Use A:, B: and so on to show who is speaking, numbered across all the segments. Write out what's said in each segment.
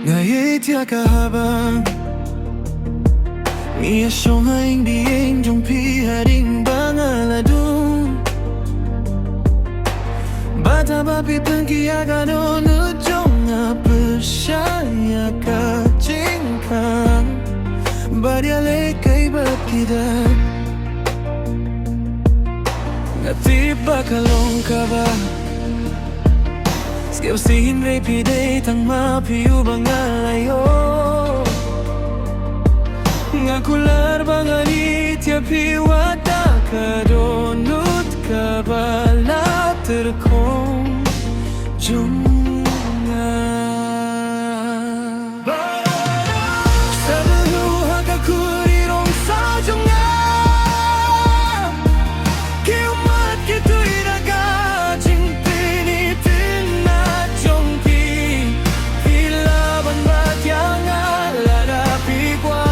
A: Ngaya'y tiaka habang Mia siyong haing diing Jong piharing bangaladun Bata bapitang kiyaga doon Jong nga persyaya ka jingkang Badyalay kay batkidan Ngatiba kalong ka ba Skill sihin repiday tang mapiu bangalayo Ngakular banganit ya piwata kadonut kabala terkong junga Sabaluha kakurirong sa junga Kiumat kito'y nagajing pinitin na jongki Pilaban ba't yang alarapi kwa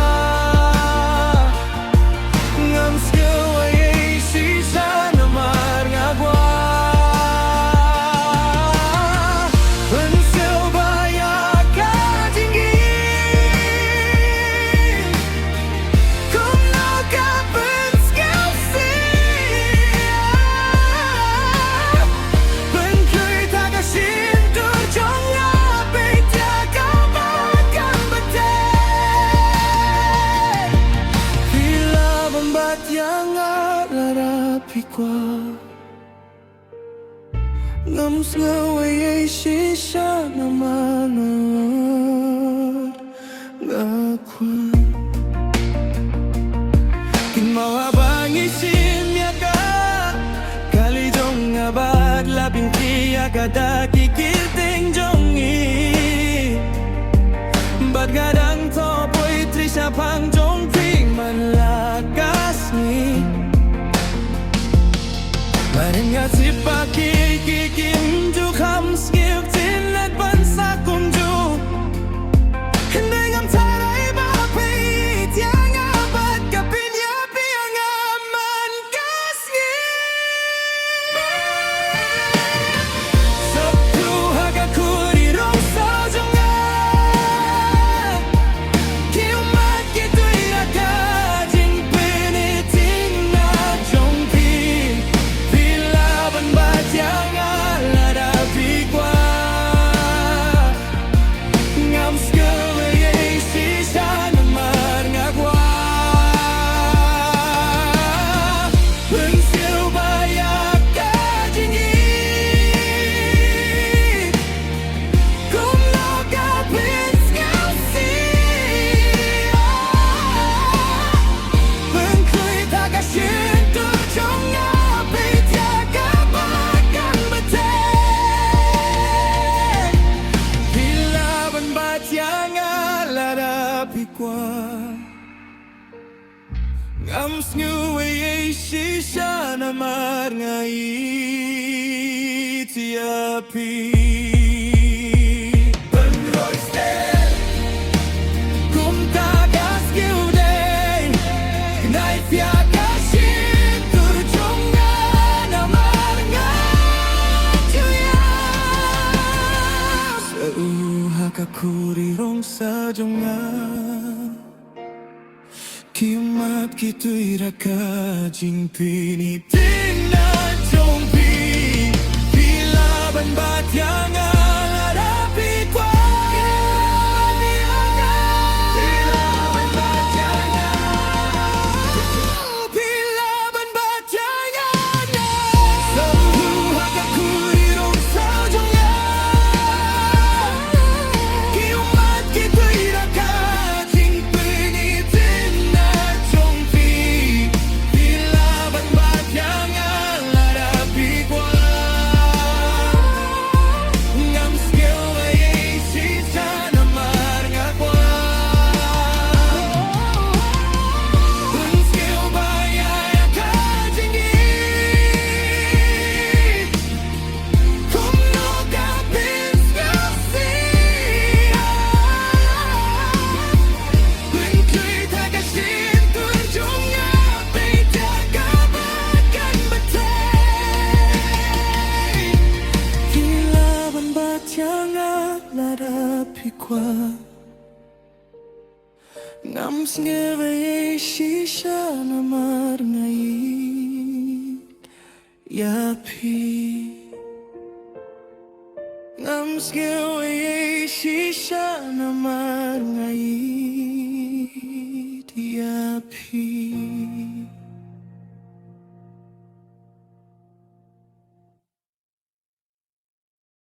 A: Ngams ngaway ay sisya naman ngakwan Kinmawabang isim yaka Kalidong ngabad labing tiya kada kikilting jongi Bad gadang topoy trisya pang jongping manlakas ni Marin nga si pakikikim du kam skip tin at bansa kunju Hindi ngam taray mapait yang abad kapinya piyang aman kasngi Sabtuha kakurirong sa jonga Kiumat kito'y nakajing pinitin na jongpi Yang alarapi kwa Ngam skaway sisa namar nga kwa Pensil bayak kajingit Kung nakapit skawsi Pengkuy takasin tujong ngapit Ngams nguway ay sisya namar ngay tiapi Penroistel Kum tagas kiuday Knay fiagasin Turjong nga namar ngay tuya Sa uha kakurirong sa jonga Kiumat kito'y rakajing pinitin na jongpi Pilaban ba't yang alarapi kwa Pilaban ba't yang Pilaban ba't yang Sa luha kakurirong sa jonga Kiumat kito'y rakajing pinitin janganlah rapi qua ngam sngewe shisha namar ngai yapi ngam sngewe shisha namar ngai